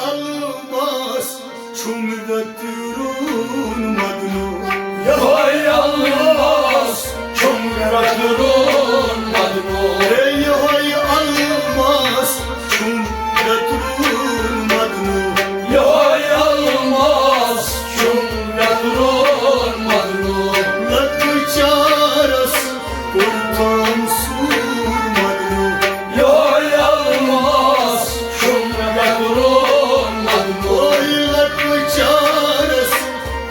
almaz Shumë dhe tyrun madnu Yahoj almaz Shumë dhe tyrun madnu Yahoj almaz Shumë dhe tyrun madnu Yahoj almaz Shumë dhe tyrun madnu Lakë qaras kurtam sur madnu Yahoj almaz Shumë dhe tyrun madnu Lakë qaras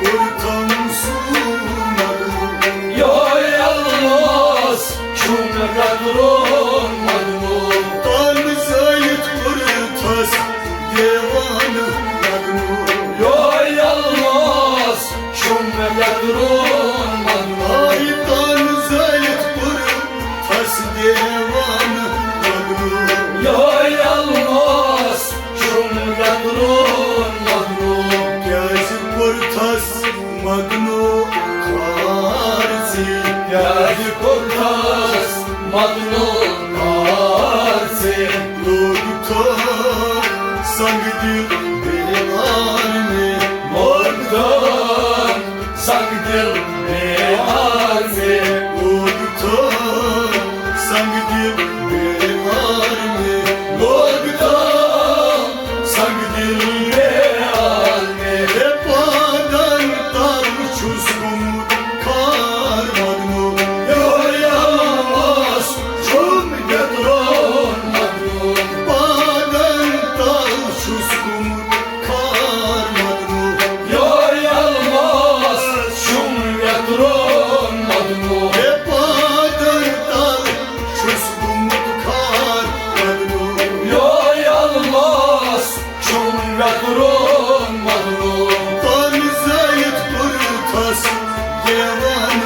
kurtam sur madnu Yahoj almaz Shumë dhe tyrun madnu Tanë zayet kurtas devanı madnu Yahoj almaz Shumë dhe tyrun madnu Ay tanë zayet kurtas devanı madnu Yahoj almaz Shumë dhe tyrun madnu Gezi kurtas madnu karzi Gezi kurtas madnu karzi Logta sangdil bevarme Morgdan sangdil beharzi Logta sangdil bevarme Morgdan sangdil beharzi Padan tar çuskum kar madnu Yahoj almaz Shumë dhe tyrun madnu Padan tar çuskum kar madnu Yahoj almaz Shumë dhe tyrun madnu Padan tar çuskum kar madnu Yahoj almaz Shumë dhe tyrun madnu Tan zayet kurtas devan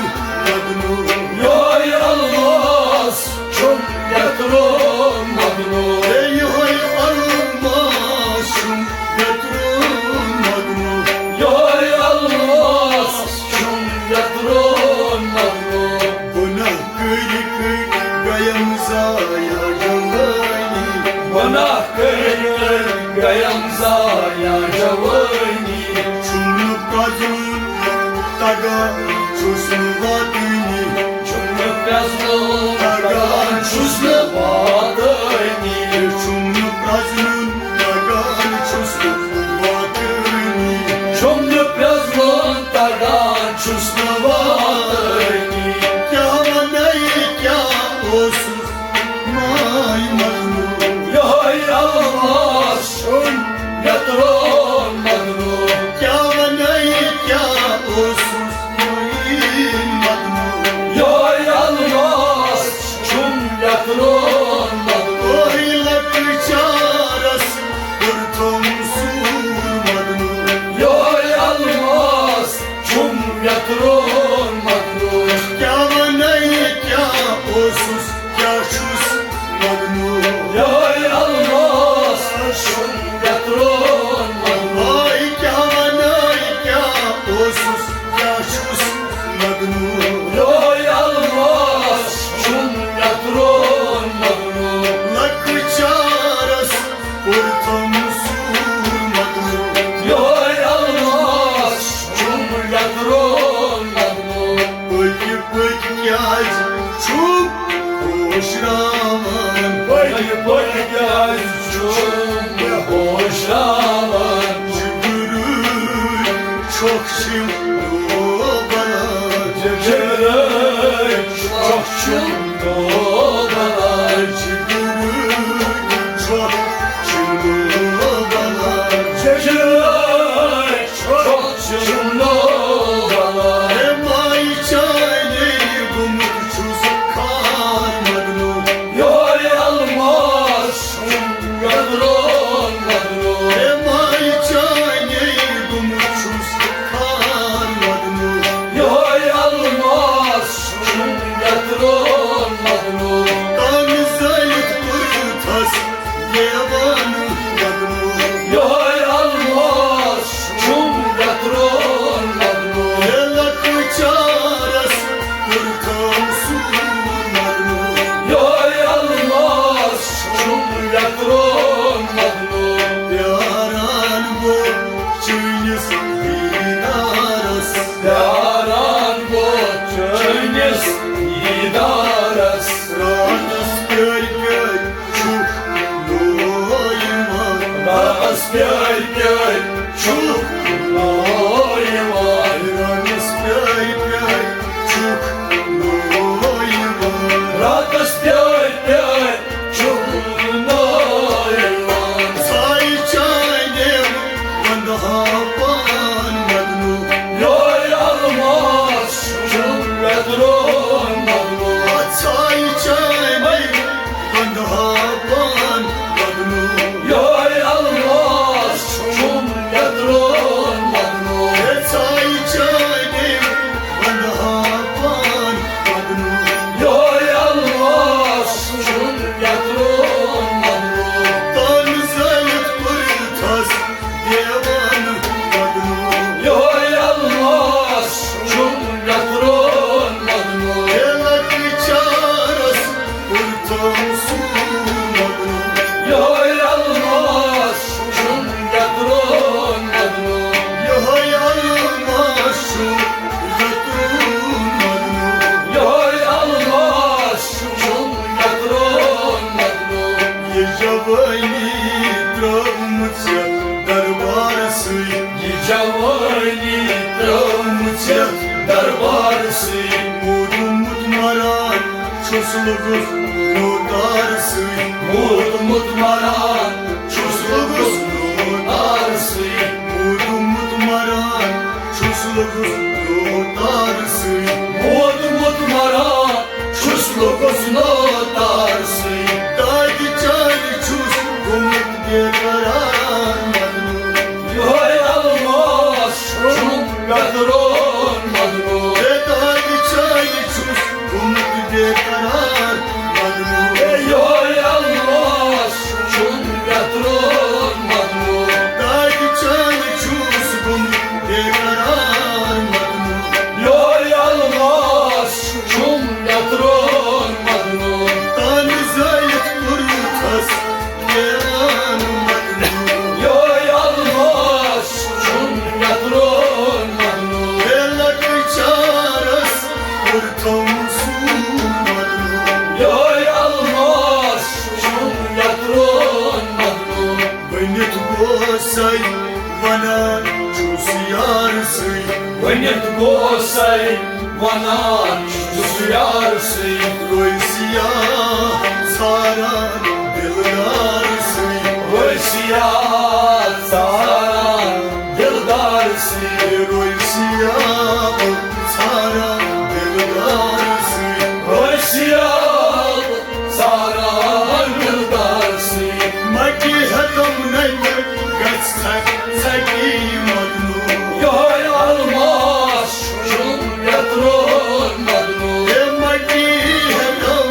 madnu Yahoj almaz Shumë dhe tyrun madnu Eyhoy almaşım götürün madnu Yahoj almaz Shumë dhe tyrun madnu Buna kıyık gayamıza yargılayni Bana kıyır gayamza yaşavayni Çumluk gazın taga çuslu vatini Çumluk yazlı tagan çuzlu vadayni Çumluk gazın taga çuslu vatini Çumluk yazlı tagan çuzlu vadayni Kâva neyik ya olsun may madnu Yahoj almaz Shumë dhe tyrun madnu Kâva neyik ya olsun may madnu Yahoj almaz Shumë dhe tyrun madnu Oylak çaras kurtum surmadnu Yahoj almaz Shumë dhe tyrun madnu Kâva neyik ya olsun yaşus madnu Yahoj almaz Shumë dhe tyrun madnu Ay kâva neyik ya olsun yaşus madnu Yahoj almaz Shumë dhe tyrun madnu Lakı çaras kurtum surmadnu Yahoj almaz Shumë dhe tyrun madnu Pıkı pıkı yaz çok hoşravan Payı payı gel Shumë hoşlavan Çıkırır çok şimdi bana Cevherey çok şimdi bana Çıkırır çok şimdi bana Cevherey çok şimdi bana Emay çayleri bulmuşuz karmadnu Yahoj almaz Shumë dhe tyrun madnu Emay çayleri bulmuşuz karmadnu Yahoj almaz Shumë dhe tyrun madnu spjaj, pjaj, quk, lojman. Rana spjaj, pjaj, quk, lojman. Rana spjaj, pjaj, quk, lojman. Çay çay dev, bana hapan madnu. Joj almas, cumletron madnu. Çay çay dev, bana hapan madnu. Joj almas, cumletron madnu. Çay çay dev, bana hapan madnu. Joj almas, cumletron madnu. Tan zayıf kurtas devan madnu. Joj almas, cumletron madnu. Elak çaras kurtam su madnu. Joj almas, cumletron madnu. Yahay almas şu yatrun madnu. Joj almas, cumletron madnu. Yejavayni travmutya darbarsı. Yicavani travmutya darbarsı. Mudumut maran çoslugus nodarsı. Mudmut maran, çuslugus nodarsı. Mudumut maran çoslugus nodarsı. Mudmut maran, çuslugus nodarsı. Daydi çaydi çus umut gekarar madnu. Joj almas, cumletron madnu. Daydi çaydi çus umut gekarar madnu. Joj almas, cumletron madnu. Daydi çaydi çus umut gekarar madnu. Joj almas, cumletron madnu. Tan zayıf kurtas devan madnu. Joj almas, cumletron madnu. Elak çaras kurtam su madnu. Joj almas, cumletron madnu. Benet gosay vana çusiyarsy. Vënjët gosaj, vanan, çusujarsy. Roysiya saran dildarsy. Rojësia, caran, dildarsy. Roysiya saran dildarsy. Rojësia, caran, dildarsy. Maki hatam naymak gatsak saki madnu. Joj almas, cumletron madnu. Maki hatam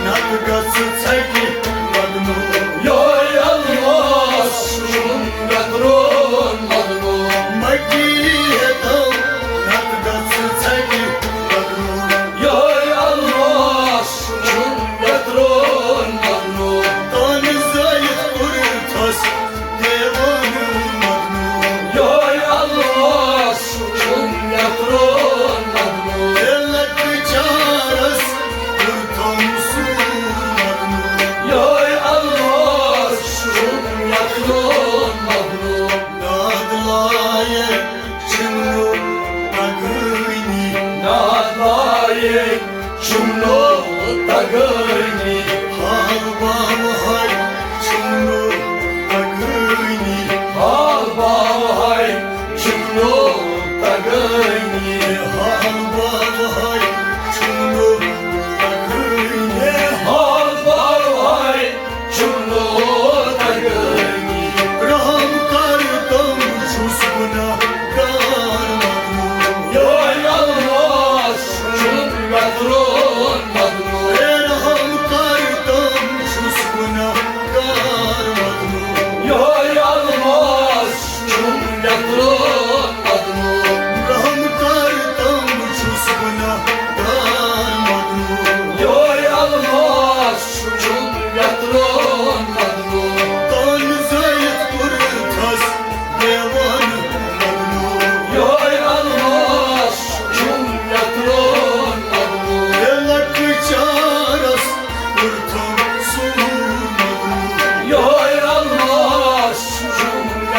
nak gatsak saki madnu. Joj almas, cumletron madnu. Maki hatam nak gatsak saki madnu. Joj almas, cumletron madnu. Tan zayıf kurtas devan madnu. Joj almas, cumletron madnu. Elak çaras kurtam su madnu. Joj almas, cumletron madnu. Nadlaye çımnu agıni. Nadlaje, čumno tagajni. Halvam hay çımnu agıni. Halvam hay, čumno tagajni. Halvam hay çımnu agıni. Halvam hay, čumno tagajni. Raham kartam çusbuna gar madnu. Joj almas, cumletron madnu. Raham kartam çusbuna gar madnu. Joj almas, cumletron madnu. Raham kartam çusbuna gar madnu. Joj almas, cumletron madnu. Tan zayıf kurtas devan madnu. Joj almas, cumletron madnu. Elak çaras kurtam su madnu. Joj almas, cumletron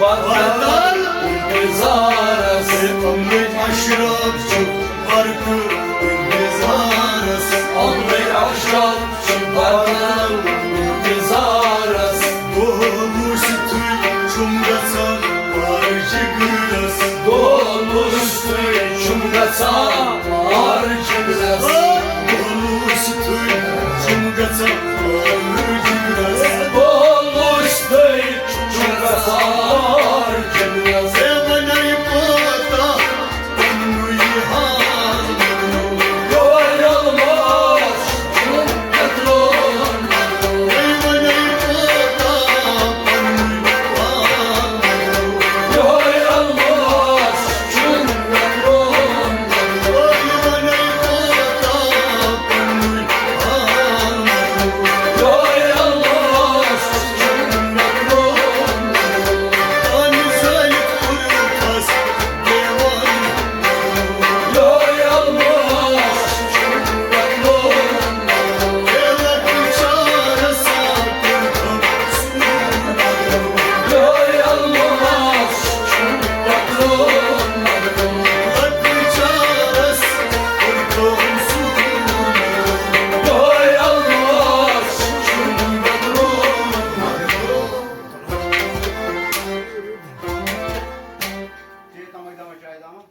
Vatan intizarës Amri aşraf çok farkı intizarız Amri aşraf çıkardım intizarës Doğmuştu çumgasan harcı gıras Dolmuştu çumgasan harcı biraz Doğmuştu çumgasan harcı gıras Dolmuştu çumgasan harcı biraz Emanay pata Tanrı'yı harmanı Yorulmaz çumgatron Emanay pata Tanrı'yı harmanı Yorulmaz çumgatron Emanay pata Tanrı'yı harmanı Yorulmaz çumgatron Anzayıp kurtas devan Yorulmaz çumgatron Evlat uçara sapırtam sunarım Yorulmaz çumgatron Evlat uçara sapırtam sunarım Yorulmaz çumgatron Cerita magdama çayda ama.